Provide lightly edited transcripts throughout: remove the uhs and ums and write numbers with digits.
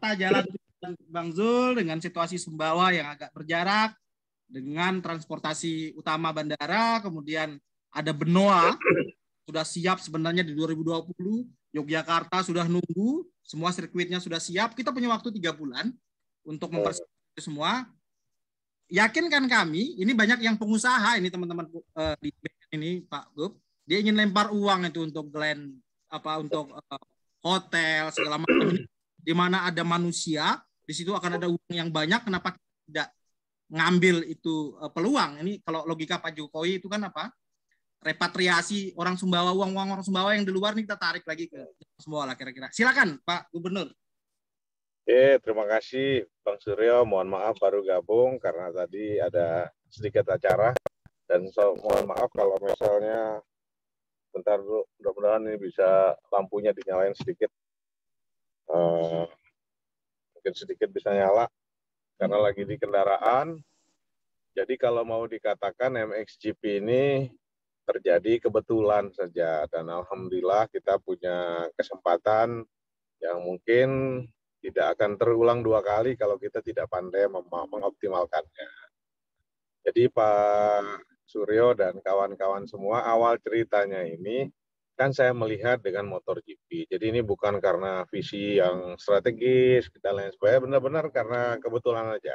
tata jalan Bang Zul dengan situasi Sumbawa yang agak berjarak, dengan transportasi utama bandara, kemudian ada Benoa, sudah siap sebenarnya di 2020, Yogyakarta sudah nunggu, semua sirkuitnya sudah siap, kita punya waktu 3 bulan untuk mempersiapkan itu semua. Yakinkan kami, ini banyak yang pengusaha, ini teman-teman di ini Pak Gub, dia ingin lempar uang itu untuk untuk hotel segala macam ini, di mana ada manusia di situ akan ada uang yang banyak, kenapa tidak ngambil itu peluang? Ini kalau logika Pak Jokowi itu kan repatriasi orang Sumbawa, uang orang Sumbawa yang di luar nih kita tarik lagi ke Sumbawa lah kira-kira. Silakan Pak Gubernur. Terima kasih Bang Suryo. Mohon maaf baru gabung karena tadi ada sedikit acara dan mohon maaf kalau misalnya bentar dulu, mudah-mudahan ini bisa lampunya dinyalain sedikit. Mungkin sedikit bisa nyala karena lagi di kendaraan. Jadi kalau mau dikatakan MXGP ini terjadi kebetulan saja dan alhamdulillah kita punya kesempatan yang mungkin tidak akan terulang 2 kali kalau kita tidak pandai mengoptimalkannya. Jadi Pak Suryo dan kawan-kawan semua, awal ceritanya ini kan saya melihat dengan MotoGP. Jadi ini bukan karena visi yang strategis, kita lain sebagainya, benar-benar karena kebetulan aja.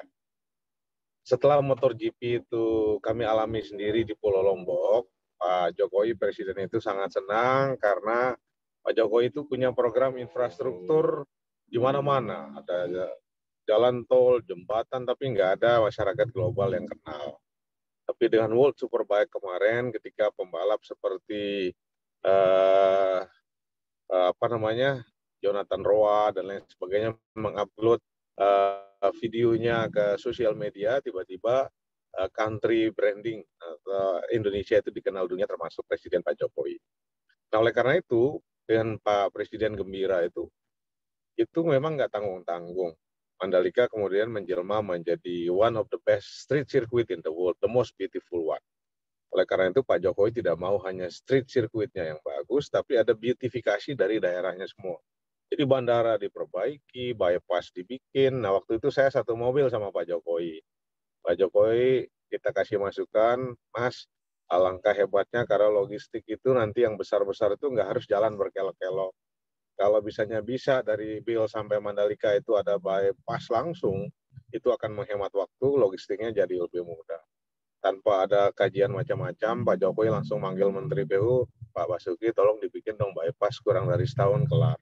Setelah MotoGP itu kami alami sendiri di Pulau Lombok, Pak Jokowi Presiden itu sangat senang karena Pak Jokowi itu punya program infrastruktur di mana-mana. Ada jalan tol, jembatan, tapi nggak ada masyarakat global yang kenal. Tapi dengan World Superbike kemarin, ketika pembalap seperti Jonathan Roa dan lain sebagainya mengupload videonya ke sosial media, tiba-tiba country branding Indonesia itu dikenal dunia termasuk Presiden Pak Jokowi. Nah oleh karena itu dengan Pak Presiden gembira itu memang nggak tanggung-tanggung. Mandalika kemudian menjelma menjadi one of the best street circuit in the world, the most beautiful one. Oleh karena itu Pak Jokowi tidak mau hanya street circuitnya yang bagus, tapi ada beautifikasi dari daerahnya semua. Jadi bandara diperbaiki, bypass dibikin. Nah waktu itu saya satu mobil sama Pak Jokowi. Pak Jokowi kita kasih masukan, Mas, alangkah hebatnya karena logistik itu nanti yang besar-besar itu nggak harus jalan berkelok-kelok. Kalau bisanya bisa dari Bil sampai Mandalika itu ada bypass langsung, itu akan menghemat waktu, logistiknya jadi lebih mudah. Tanpa ada kajian macam-macam, Pak Jokowi langsung manggil Menteri PU, Pak Basuki, tolong dibikin dong bypass kurang dari setahun kelar.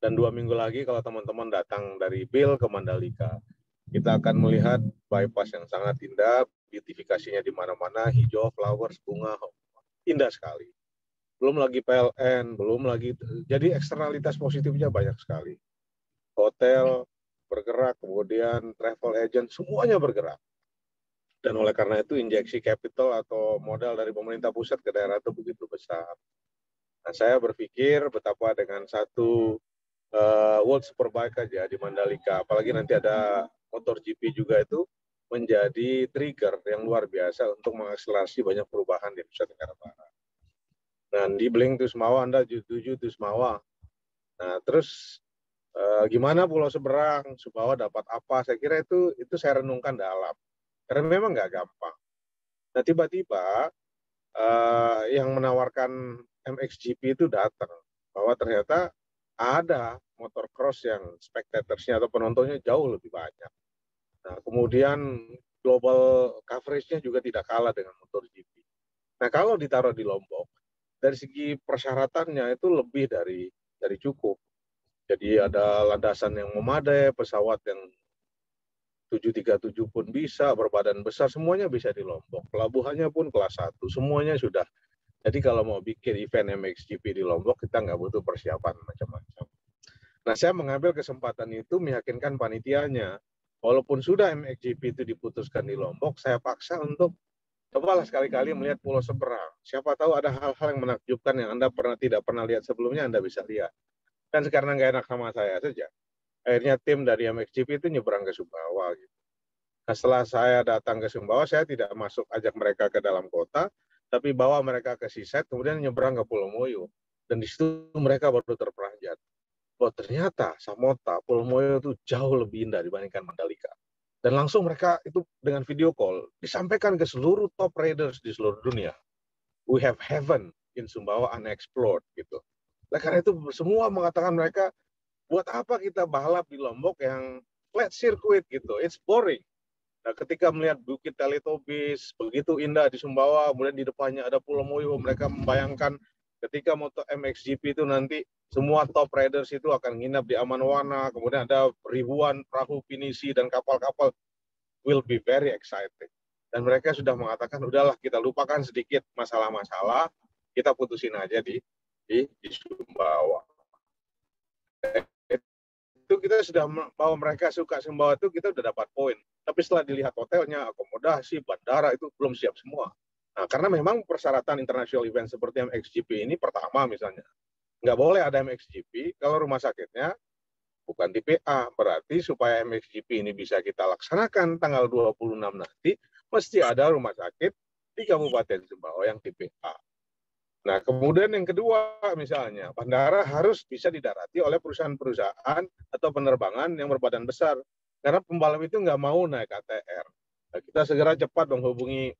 Dan 2 minggu lagi kalau teman-teman datang dari Bil ke Mandalika, kita akan melihat bypass yang sangat indah, beautifikasinya di mana-mana, hijau, flowers, bunga, indah sekali. Belum lagi PLN, belum lagi, jadi eksternalitas positifnya banyak sekali. Hotel bergerak, kemudian travel agent, semuanya bergerak. Dan oleh karena itu injeksi capital atau modal dari pemerintah pusat ke daerah itu begitu besar. Nah, saya berpikir betapa dengan satu World Superbike aja di Mandalika, apalagi nanti ada MotoGP juga itu menjadi trigger yang luar biasa untuk mengakselerasi banyak perubahan di Nusa Tenggara Barat. Nah, di Bling Tusmawa, Anda tuju Tusmawa. Nah, terus gimana Pulau Seberang, Sumbawa dapat apa? Saya kira itu saya renungkan dalam. Karena memang nggak gampang. Nah tiba-tiba yang menawarkan MXGP itu datang bahwa ternyata ada motocross yang spectatorsnya atau penontonnya jauh lebih banyak. Nah kemudian global coverage-nya juga tidak kalah dengan MotoGP. Nah kalau ditaruh di Lombok, dari segi persyaratannya itu lebih dari cukup. Jadi ada landasan yang memadai, pesawat yang 737 pun bisa, berbadan besar, semuanya bisa di Lombok. Pelabuhannya pun kelas 1, semuanya sudah. Jadi kalau mau bikin event MXGP di Lombok, kita nggak butuh persiapan macam-macam. Nah, saya mengambil kesempatan itu meyakinkan panitianya. Walaupun sudah MXGP itu diputuskan di Lombok, saya paksa untuk cobalah sekali-kali melihat Pulau Seberang. Siapa tahu ada hal-hal yang menakjubkan yang Anda tidak pernah lihat sebelumnya, Anda bisa lihat. Dan sekarang nggak enak sama saya saja. Akhirnya tim dari MXGP itu nyebrang ke Sumbawa. Gitu. Nah, setelah saya datang ke Sumbawa, saya tidak ajak mereka ke dalam kota, tapi bawa mereka ke Siset, kemudian nyebrang ke Pulau Moyo. Dan di situ mereka baru terperanjat. bahwa ternyata Samota, Pulau Moyo itu jauh lebih indah dibandingkan Mandalika. Dan langsung mereka itu dengan video call disampaikan ke seluruh top raiders di seluruh dunia. We have heaven in Sumbawa unexplored gitu. Nah, karena itu semua mengatakan mereka, buat apa kita balap di Lombok yang flat circuit gitu? It's boring. Nah, ketika melihat Bukit Teletubbies begitu indah di Sumbawa, kemudian di depannya ada Pulau Moyo, mereka membayangkan ketika moto MXGP itu nanti semua top riders itu akan nginap di Amanwana, kemudian ada ribuan perahu pinisi dan kapal-kapal, will be very excited. Dan mereka sudah mengatakan, udahlah kita lupakan sedikit masalah-masalah, kita putusin aja di Sumbawa. Itu kita sudah bahwa mereka suka Sumbawa itu kita sudah dapat poin. Tapi setelah dilihat hotelnya, akomodasi, bandara itu belum siap semua. Nah, karena memang persyaratan international event seperti MXGP ini pertama misalnya, nggak boleh ada MXGP kalau rumah sakitnya bukan tipe A. Berarti supaya MXGP ini bisa kita laksanakan tanggal 26 nanti, mesti ada rumah sakit di Kabupaten Sumbawa yang tipe A. Nah, kemudian yang kedua misalnya, bandara harus bisa didarati oleh perusahaan-perusahaan atau penerbangan yang berbadan besar. Karena pembalap itu nggak mau naik ATR. Nah, kita segera cepat menghubungi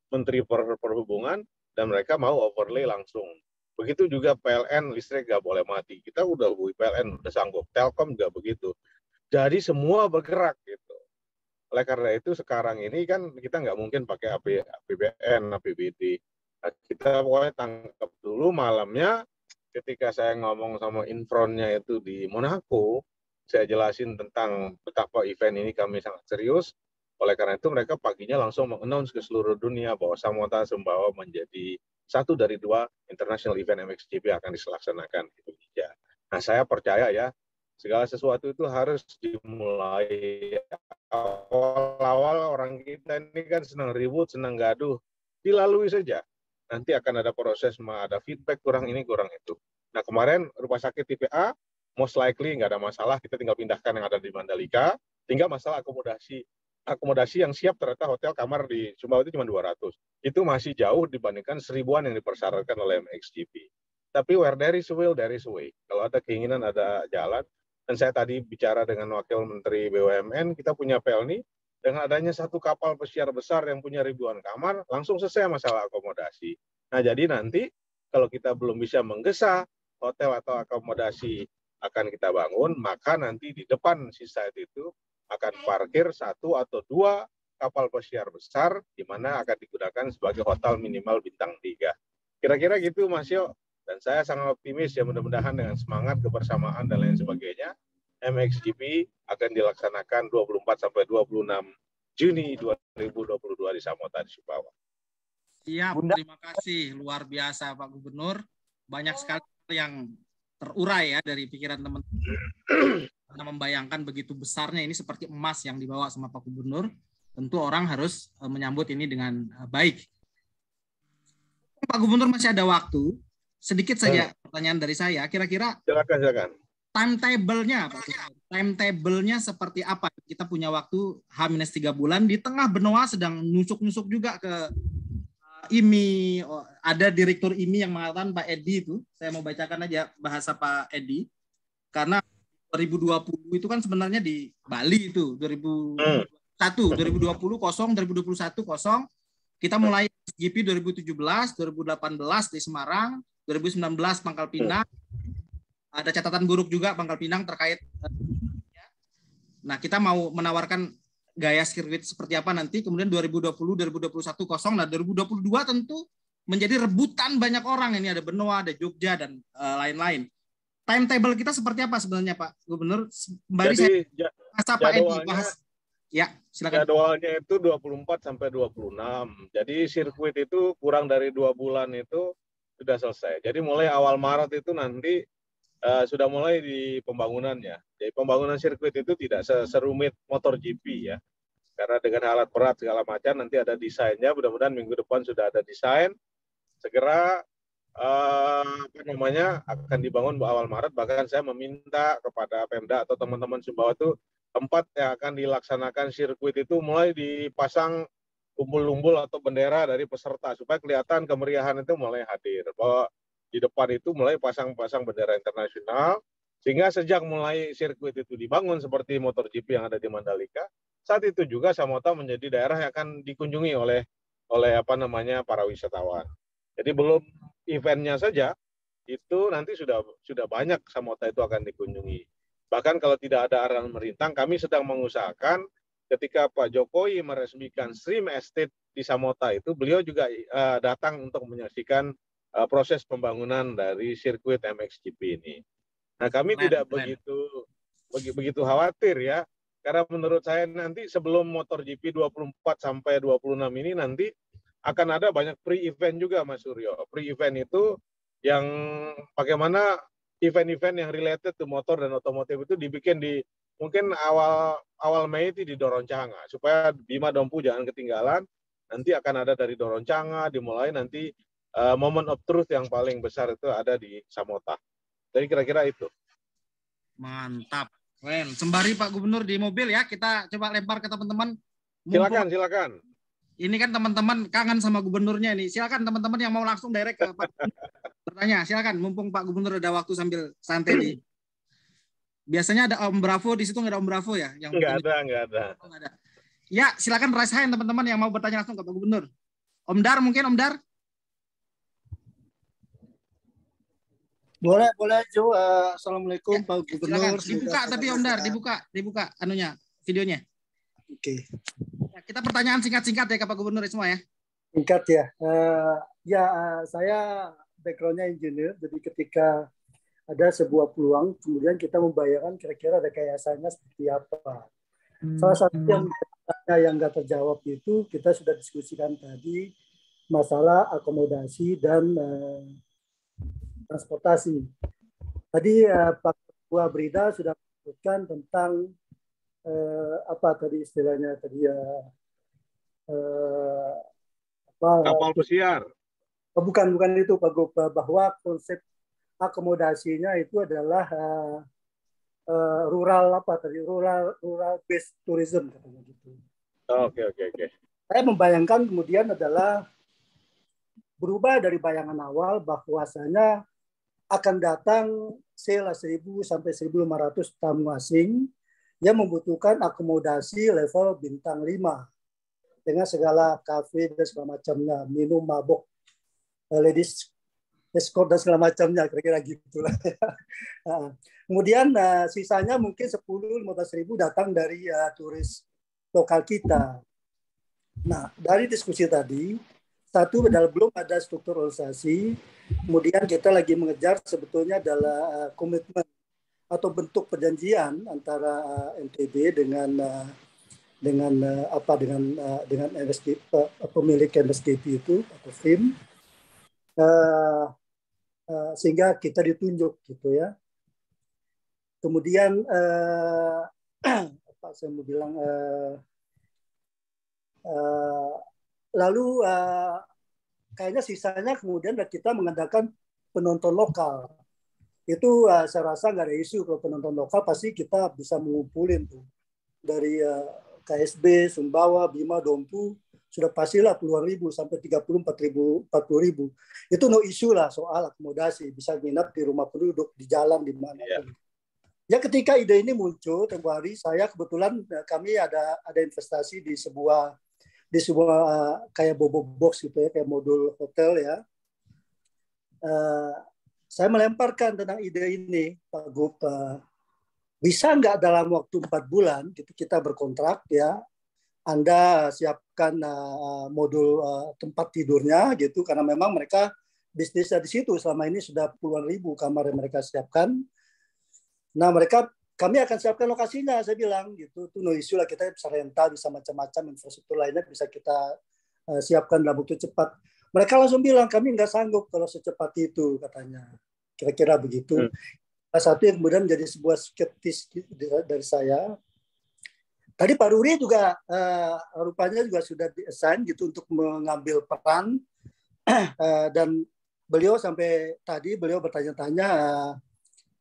Menteri Perhubungan dan mereka mau overlay langsung. Begitu juga PLN, listrik nggak boleh mati. Kita udah hubungi PLN, udah sanggup. Telkom juga begitu. Jadi semua bergerak gitu. Oleh karena itu sekarang ini kan kita nggak mungkin pakai APBN, APBD. Nah, kita pokoknya tangkap dulu malamnya ketika saya ngomong sama infronnya itu di Monaco, saya jelasin tentang betapa event ini kami sangat serius. Oleh karena itu mereka paginya langsung mengannounce ke seluruh dunia bahwa Samota Sumbawa menjadi satu dari 2 international event MXGP yang akan dilaksanakan di Indonesia. Nah, saya percaya ya, segala sesuatu itu harus dimulai awal-awal. Orang kita ini kan senang ribut, senang gaduh, dilalui saja. Nanti akan ada proses, ada feedback, kurang ini, kurang itu. Nah, kemarin rumah sakit tipe A, most likely nggak ada masalah, kita tinggal pindahkan yang ada di Mandalika, tinggal masalah akomodasi. Akomodasi yang siap ternyata hotel kamar di Sumbawa itu cuma 200. Itu masih jauh dibandingkan 1000-an yang dipersyaratkan oleh MXGP. Tapi where there is a will, there is a way. Kalau ada keinginan, ada jalan. Dan saya tadi bicara dengan Wakil Menteri BUMN, kita punya Pelni, dengan adanya satu kapal pesiar besar yang punya ribuan kamar, langsung selesai masalah akomodasi. Nah, jadi nanti kalau kita belum bisa menggesa hotel atau akomodasi akan kita bangun, maka nanti di depan seaside itu akan parkir 1 atau 2 kapal pesiar besar, di mana akan digunakan sebagai hotel minimal bintang 3. Kira-kira gitu, Mas Yo. Dan saya sangat optimis ya, mudah-mudahan dengan semangat, kebersamaan, dan lain sebagainya, MXGP akan dilaksanakan 24 sampai 26 Juni 2022 di Samota di Sumbawa. Siap, terima kasih. Luar biasa Pak Gubernur. Banyak sekali yang terurai ya dari pikiran teman-teman. Karena membayangkan begitu besarnya ini seperti emas yang dibawa sama Pak Gubernur. Tentu orang harus menyambut ini dengan baik. Pak Gubernur masih ada waktu. Sedikit saja pertanyaan dari saya. Kira-kira silakan. Timetable-nya seperti apa? Kita punya waktu H-3 bulan. Di tengah benua sedang nusuk-nusuk juga ke IMI. Ada direktur IMI yang mengatakan Pak Edi itu. Saya mau bacakan aja bahasa Pak Edi. Karena 2020 itu kan sebenarnya di Bali itu. 2020 kosong, 2021 kosong. Kita mulai GP 2017, 2018 di Semarang, 2019 Pangkal Pinang. Ada catatan buruk juga Pangkal Pinang terkait. Nah, kita mau menawarkan gaya sirkuit seperti apa nanti. Kemudian 2020, 2021 kosong. Nah, 2022 tentu menjadi rebutan banyak orang. Ini ada Benoa, ada Jogja, dan lain-lain. Timetable kita seperti apa sebenarnya Pak Gubernur? Kembali jadi, saya Pak Edi bahas. Ya, silakan. Jadwalnya itu 24 sampai 26. Jadi sirkuit itu kurang dari 2 bulan itu sudah selesai. Jadi mulai awal Maret itu nanti sudah mulai di pembangunannya. Jadi pembangunan sirkuit itu tidak serumit MotoGP ya. Karena dengan alat berat segala macam nanti ada desainnya. Mudah-mudahan minggu depan sudah ada desain. Segera akan dibangun awal Maret. Bahkan saya meminta kepada Pemda atau teman-teman Sumbawa itu tempat yang akan dilaksanakan sirkuit itu mulai dipasang umbul-umbul atau bendera dari peserta supaya kelihatan kemeriahan itu mulai hadir. Bahwa di depan itu mulai pasang-pasang bendera internasional, Sehingga sejak mulai sirkuit itu dibangun seperti MotoGP yang ada di Mandalika, saat itu juga Samota menjadi daerah yang akan dikunjungi oleh apa namanya para wisatawan. Jadi belum eventnya saja itu nanti sudah banyak Samota itu akan dikunjungi. Bahkan kalau tidak ada arahan pemerintah, kami sedang mengusahakan ketika Pak Jokowi meresmikan Stream Estate di Samota itu, beliau juga datang untuk menyaksikan proses pembangunan dari sirkuit MXGP ini. Nah, kami tidak begitu khawatir ya, karena menurut saya nanti sebelum MotoGP 24 sampai 26 ini nanti akan ada banyak pre-event juga, Mas Suryo. Pre-event itu yang bagaimana event-event yang related to motor dan otomotif itu dibikin di mungkin awal Mei itu di Doroncanga supaya Bima Dompu jangan ketinggalan. Nanti akan ada dari Doroncanga dimulai nanti moment of truth yang paling besar itu ada di Samota. Jadi kira-kira itu. Mantap. Keren. Sembari Pak Gubernur di mobil ya, kita coba lempar ke teman-teman. Silakan. Ini kan teman-teman kangen sama gubernurnya nih. Silakan teman-teman yang mau langsung direct ke Pak bertanya. Silakan, mumpung Pak Gubernur ada waktu sambil santai di. Biasanya ada Om Bravo di situ, nggak ada Om Bravo ya? Nggak ada. Oh, nggak ada. Ya, silakan raise hand teman-teman yang mau bertanya langsung ke Pak Gubernur. Om Dar mungkin, Om Dar. Boleh Jo. Assalamualaikum Pak Gubernur. Dibuka tapi Om Dar, dibuka anunya, videonya. Oke. Ya, kita pertanyaan singkat-singkat ya ke Pak Gubernur semua ya. Singkat ya. Saya background-nya engineer, jadi ketika ada sebuah peluang, kemudian kita membayangkan kira-kira rekayasanya seperti apa. Salah satu yang nggak terjawab itu kita sudah diskusikan tadi masalah akomodasi dan transportasi. Tadi Pak Ketua Brida sudah menyebutkan tentang apa tadi istilahnya tadi kapal pesiar. Bukan itu Pak Gubernur, bahwa konsep akomodasinya itu adalah rural based tourism katanya gitu. Oke. Saya membayangkan kemudian adalah berubah dari bayangan awal bahwasanya akan datang 1.000 sampai 1.500 tamu asing yang membutuhkan akomodasi level bintang 5 dengan segala kafe dan segala macamnya, minum, mabok, ladies escort dan segala macamnya, kira-kira gitulah. Kemudian sisanya mungkin 10-15 ribu datang dari turis lokal kita. Nah, dari diskusi tadi, satu adalah belum ada struktur organisasi, kemudian kita lagi mengejar sebetulnya adalah komitmen atau bentuk perjanjian antara NTB dengan MSGP, pemilik MSGP itu atau FIM, sehingga kita ditunjuk gitu ya. Kemudian apa saya mau bilang, lalu kayaknya sisanya kemudian kita mengandalkan penonton lokal. Itu saya rasa nggak ada isu. Kalau penonton lokal pasti kita bisa mengumpulin tuh dari KSB, Sumbawa, Bima, Dompu, sudah pastilah puluhan ribu sampai 30-40 ribu. Itu no isu lah soal akomodasi, bisa nginap di rumah penduduk, di jalan, di mana. Ya ketika ide ini muncul, tempoh hari saya kebetulan kami ada investasi di sebuah kayak bobo box gitu ya, kayak modul hotel ya. Saya melemparkan tentang ide ini, Pak Gub, bisa nggak dalam waktu 4 bulan gitu kita berkontrak ya, Anda siapkan modul tempat tidurnya gitu, karena memang mereka bisnisnya di situ selama ini sudah puluhan ribu kamar yang mereka siapkan. Nah kami akan siapkan lokasinya, saya bilang gitu, itu no isu lah, kita bisa rental, bisa macam-macam infrastruktur lainnya bisa kita siapkan dalam waktu cepat. Mereka langsung bilang kami nggak sanggup kalau secepat itu katanya, kira-kira begitu. Salah satu yang kemudian menjadi sebuah skeptis dari saya. Tadi Pak Ruri juga rupanya juga sudah di-assign gitu untuk mengambil peran dan beliau sampai tadi beliau bertanya-tanya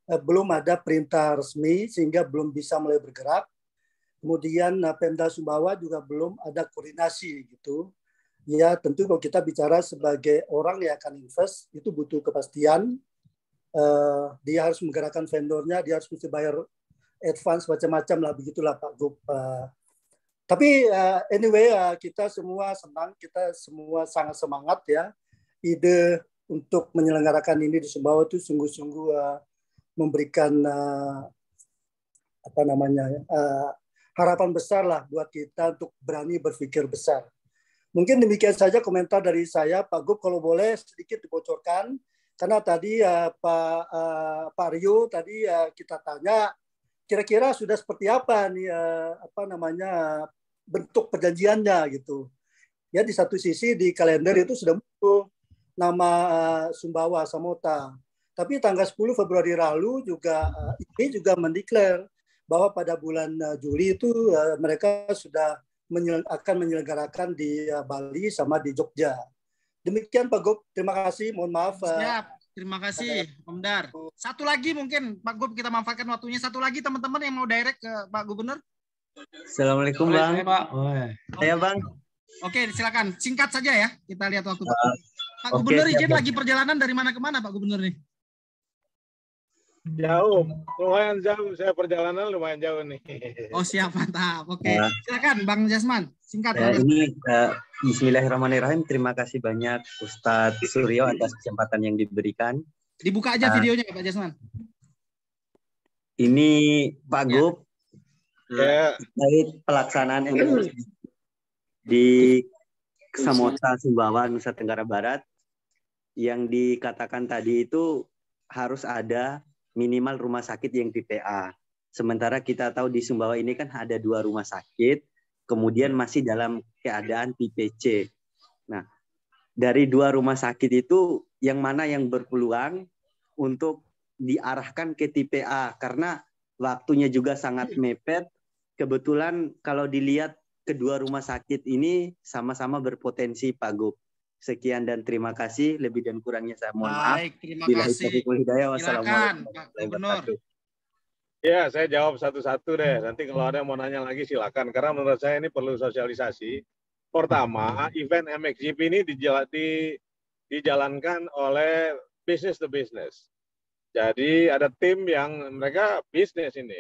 belum ada perintah resmi sehingga belum bisa mulai bergerak. Kemudian Pemda Sumbawa juga belum ada koordinasi gitu. Ya tentu kalau kita bicara sebagai orang yang akan invest itu butuh kepastian. dia harus menggerakkan vendornya, dia harus mesti bayar advance macam-macam lah, begitulah Pak Gub. Tapi anyway, kita semua senang, kita semua sangat semangat ya. Ide untuk menyelenggarakan ini di Sumbawa itu sungguh-sungguh memberikan harapan besar lah buat kita untuk berani berpikir besar. Mungkin demikian saja komentar dari saya, Pak Gub. Kalau boleh sedikit dibocorkan, karena tadi Pak Rio tadi kita tanya, kira-kira sudah seperti apa nih bentuk perjanjiannya gitu. Ya, di satu sisi di kalender itu sudah muncul nama Sumbawa Samota. Tapi tanggal 10 Februari lalu juga ini juga mendeklar bahwa pada bulan Juli itu mereka sudah akan menyelenggarakan di Bali sama di Jogja. Demikian Pak Gub, terima kasih. Mohon maaf. Siap, terima kasih Om Dar. Satu lagi mungkin Pak Gub, kita manfaatkan waktunya. Satu lagi teman-teman yang mau direct ke Pak Gubernur. Assalamualaikum Bang. Pak. Saya Bang. Oke, silakan. Singkat saja ya. Kita lihat waktu. Pak Gubernur izin lagi perjalanan dari mana ke mana Pak Gubernur nih? Jauh, lumayan jauh. Saya perjalanan lumayan jauh nih. Oh siap, mantap. Oke, silakan Bang Jasman. Singkat. Ini Bismillahirrahmanirrahim. Terima kasih banyak Ustadz Suryo atas kesempatan yang diberikan. Dibuka aja videonya Pak Jasman. Ini Pak Gub. Terkait pelaksanaan MLC di Samota Sumbawa Nusa Tenggara Barat, yang dikatakan tadi itu harus ada minimal rumah sakit yang tipe A. Sementara kita tahu di Sumbawa ini kan ada 2 rumah sakit, kemudian masih dalam keadaan tipe C. Nah, dari 2 rumah sakit itu yang mana yang berpeluang untuk diarahkan ke tipe A, karena waktunya juga sangat mepet. Kebetulan kalau dilihat kedua rumah sakit ini sama-sama berpotensi Pak Gub. Sekian dan terima kasih. Lebih dan kurangnya saya mohon maaf. Baik, terima kasih. Silakan Pak Gubernur. Ya, saya jawab satu-satu deh. Nanti kalau ada yang mau nanya lagi silakan. Karena menurut saya ini perlu sosialisasi. Pertama, event MXGP ini dijalankan oleh business to business. Jadi ada tim yang mereka bisnis ini.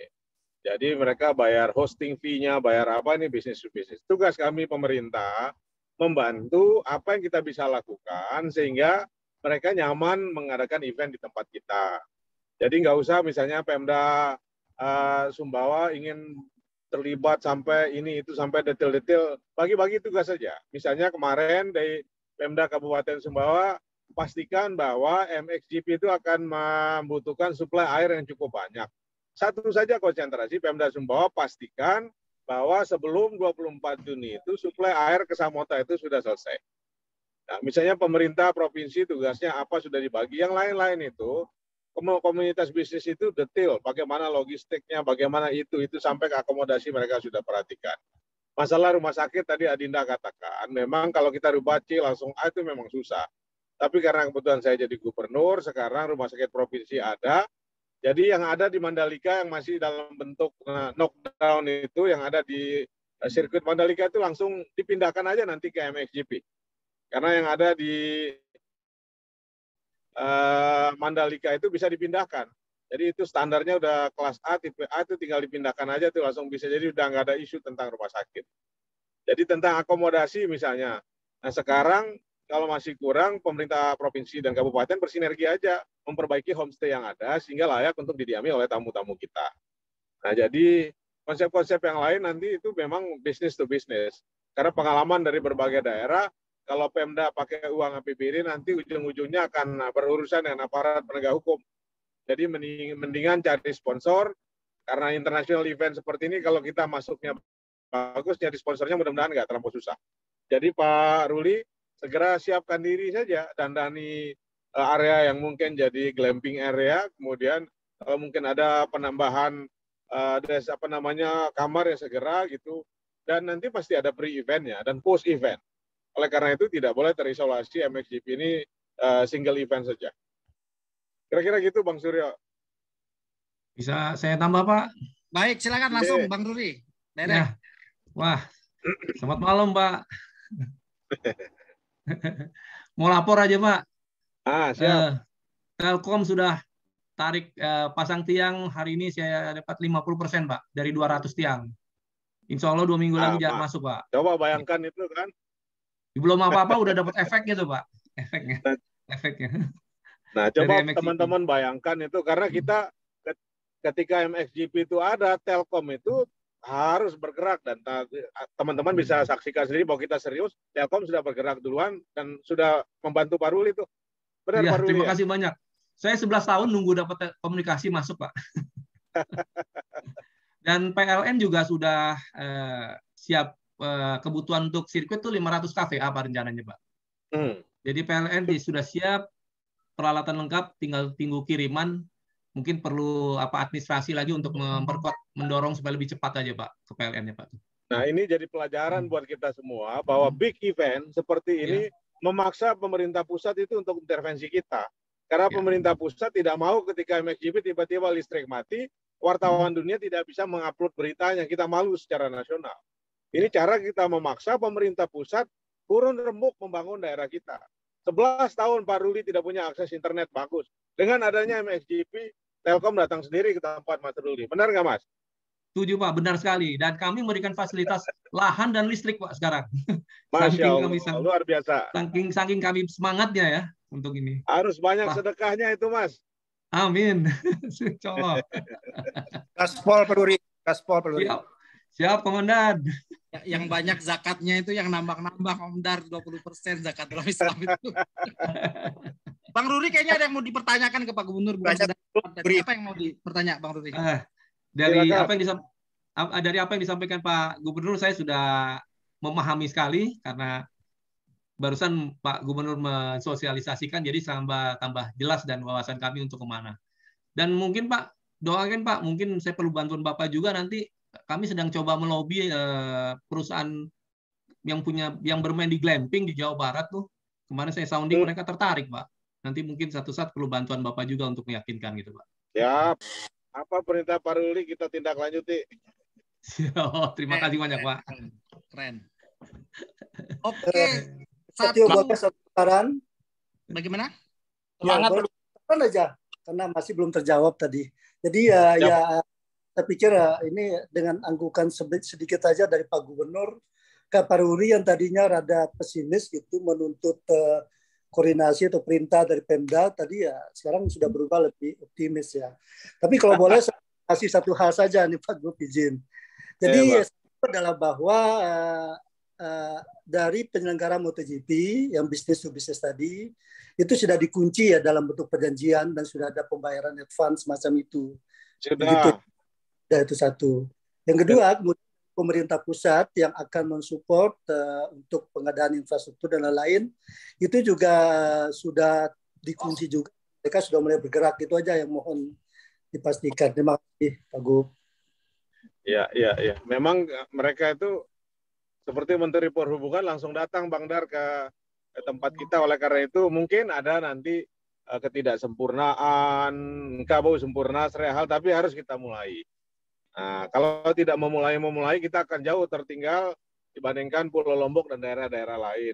Jadi mereka bayar hosting fee-nya, bayar apa, ini bisnis to bisnis. Tugas kami pemerintah membantu apa yang kita bisa lakukan sehingga mereka nyaman mengadakan event di tempat kita. Jadi nggak usah misalnya Pemda Sumbawa ingin terlibat sampai ini itu sampai detail-detail, bagi-bagi tugas saja. Misalnya kemarin dari Pemda Kabupaten Sumbawa pastikan bahwa MXGP itu akan membutuhkan suplai air yang cukup banyak. Satu saja konsentrasi Pemda Sumbawa pastikan bahwa sebelum 24 Juni itu suplai air ke Samota itu sudah selesai. Nah, misalnya pemerintah provinsi tugasnya apa sudah dibagi, yang lain-lain itu komunitas bisnis itu detail, bagaimana logistiknya, bagaimana itu sampai ke akomodasi mereka sudah perhatikan. Masalah rumah sakit tadi Adinda katakan, memang kalau kita rubaci langsung itu memang susah. Tapi karena kebetulan saya jadi gubernur, sekarang rumah sakit provinsi ada. Jadi yang ada di Mandalika yang masih dalam bentuk knockdown itu, yang ada di sirkuit Mandalika itu langsung dipindahkan aja nanti ke MXGP. Karena yang ada di Mandalika itu bisa dipindahkan. Jadi itu standarnya udah kelas A, tipe A itu tinggal dipindahkan aja tuh langsung bisa. Jadi udah nggak ada isu tentang rumah sakit. Jadi tentang akomodasi misalnya. Nah sekarang kalau masih kurang, pemerintah provinsi dan kabupaten bersinergi aja memperbaiki homestay yang ada sehingga layak untuk didiami oleh tamu-tamu kita. Nah, jadi konsep-konsep yang lain nanti itu memang business to business. Karena pengalaman dari berbagai daerah, kalau Pemda pakai uang APBD nanti ujung-ujungnya akan berurusan dengan aparat penegak hukum. Jadi mendingan cari sponsor, karena international event seperti ini kalau kita masuknya bagus, nyari sponsornya mudah-mudahan nggak terlalu susah. Jadi Pak Ruli, segera siapkan diri saja, dandani area yang mungkin jadi glamping area, kemudian kalau mungkin ada penambahan kamar ya segera gitu, dan nanti pasti ada pre-eventnya dan post-event. Oleh karena itu tidak boleh terisolasi MXGP ini single event saja. Kira-kira gitu Bang Suryo. Bisa saya tambah Pak? Baik, silakan langsung Bang Ruli. Ya. Wah, selamat malam Pak. Mau lapor aja Pak. Siap. Telkom sudah tarik pasang tiang hari ini saya dapat 50% Pak dari 200 tiang. Insya Allah 2 minggu lagi jalan masuk Pak. Coba bayangkan itu kan. Belum apa-apa udah dapat efek gitu Pak. Efeknya. Nah coba teman-teman bayangkan itu karena kita ketika MXGP itu ada, Telkom itu harus bergerak dan teman-teman bisa saksikan sendiri bahwa kita serius. Telkom sudah bergerak duluan dan sudah membantu Pak Ruli itu. Benar ya, Pak Ruli. Terima kasih banyak. Saya 11 tahun nunggu dapat komunikasi masuk Pak. Dan PLN juga sudah siap kebutuhan untuk sirkuit itu 500 kVA apa rencananya Pak. Jadi PLN sudah siap, peralatan lengkap, tinggal tunggu kiriman. Mungkin perlu administrasi lagi untuk memperkuat, mendorong supaya lebih cepat aja Pak ke PLN-nya Pak. Nah ini jadi pelajaran buat kita semua bahwa big event seperti ini memaksa pemerintah pusat itu untuk intervensi kita. Karena pemerintah pusat tidak mau ketika MXGP tiba-tiba listrik mati, wartawan dunia tidak bisa mengupload beritanya, kita malu secara nasional. Ini cara kita memaksa pemerintah pusat turun rembuk membangun daerah kita. 11 tahun Pak Ruli tidak punya akses internet bagus. Dengan adanya MXGP, Telkom datang sendiri ke tempat Mas Ruli. Benar nggak Mas? Setuju Pak, benar sekali. Dan kami memberikan fasilitas lahan dan listrik Pak sekarang. Masya Allah, luar biasa. Saking kami semangatnya ya untuk ini. Harus banyak sedekahnya itu Mas. Amin. Coba. Gaspol Peluri. Siap Komandan. Yang banyak zakatnya itu yang nambah-nambah Komdar 20% zakat dalam Islam itu. Bang Ruri kayaknya ada yang mau dipertanyakan ke Pak Gubernur. Apa yang mau dipertanya Bang Ruri? Dari apa yang disampaikan Pak Gubernur saya sudah memahami sekali karena barusan Pak Gubernur mensosialisasikan jadi tambah jelas dan wawasan kami untuk kemana. Dan mungkin Pak doakan Pak, mungkin saya perlu bantuan Bapak juga nanti. Kami sedang coba melobi perusahaan yang bermain di glamping di Jawa Barat tuh. Kemarin saya sounding mereka tertarik Pak. Nanti mungkin satu saat perlu bantuan Bapak juga untuk meyakinkan gitu Pak. Ya, apa perintah Pak Ruli kita tindak lanjuti. Terima kasih banyak Pak. Keren. Oke. Satu saran. Bagaimana? Semangat aja karena masih belum terjawab tadi. Jadi ya saya pikir ini dengan anggukan sedikit saja dari Pak Gubernur ke Pak Ruli yang tadinya rada pesimis gitu menuntut koordinasi atau perintah dari Pemda tadi ya sekarang sudah berubah lebih optimis ya. Tapi kalau boleh saya kasih satu hal saja nih Pak Gub izin. Jadi adalah bahwa dari penyelenggara MotoGP yang bisnis to bisnis tadi itu sudah dikunci ya dalam bentuk perjanjian dan sudah ada pembayaran advance macam itu. Sudah. Dan itu satu. Yang kedua, pemerintah pusat yang akan mensupport untuk pengadaan infrastruktur dan lain-lain, itu juga sudah dikunci juga. Mereka sudah mulai bergerak. Itu aja yang mohon dipastikan. Terima kasih, Pak Gub. Ya. Memang mereka itu seperti Menteri Perhubungan langsung datang Bang Dar ke tempat kita. Oleh karena itu mungkin ada nanti ketidaksempurnaan, kabau sempurna serehal, tapi harus kita mulai. Nah, kalau tidak memulai, kita akan jauh tertinggal dibandingkan Pulau Lombok dan daerah-daerah lain.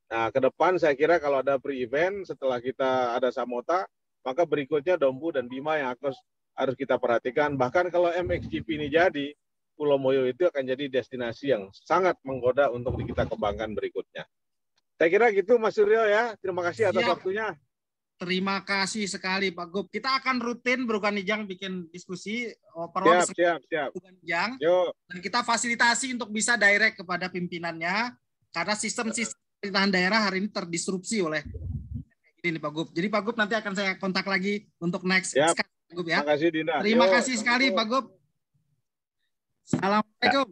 Nah, ke depan saya kira kalau ada pre-event, setelah kita ada Samota, maka berikutnya Dompu dan Bima yang harus kita perhatikan. Bahkan kalau MXGP ini jadi, Pulau Moyo itu akan jadi destinasi yang sangat menggoda untuk kita kembangkan berikutnya. Saya kira gitu Mas Suryo ya. Terima kasih atas waktunya. Terima kasih sekali Pak Gub. Kita akan rutin Berukanijang bikin diskusi. Siap. Berukanijang. Dan kita fasilitasi untuk bisa direct kepada pimpinannya. Karena sistem pemerintahan daerah hari ini terdisrupsi oleh ini Pak Gub. Jadi Pak Gub nanti akan saya kontak lagi untuk next. Siap. Pak Gub ya. Terima kasih Dinda. Terima kasih sekali Pak Gub. Assalamualaikum.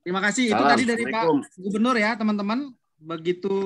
Terima kasih. Itu tadi dari Pak Gubernur ya teman-teman. Begitu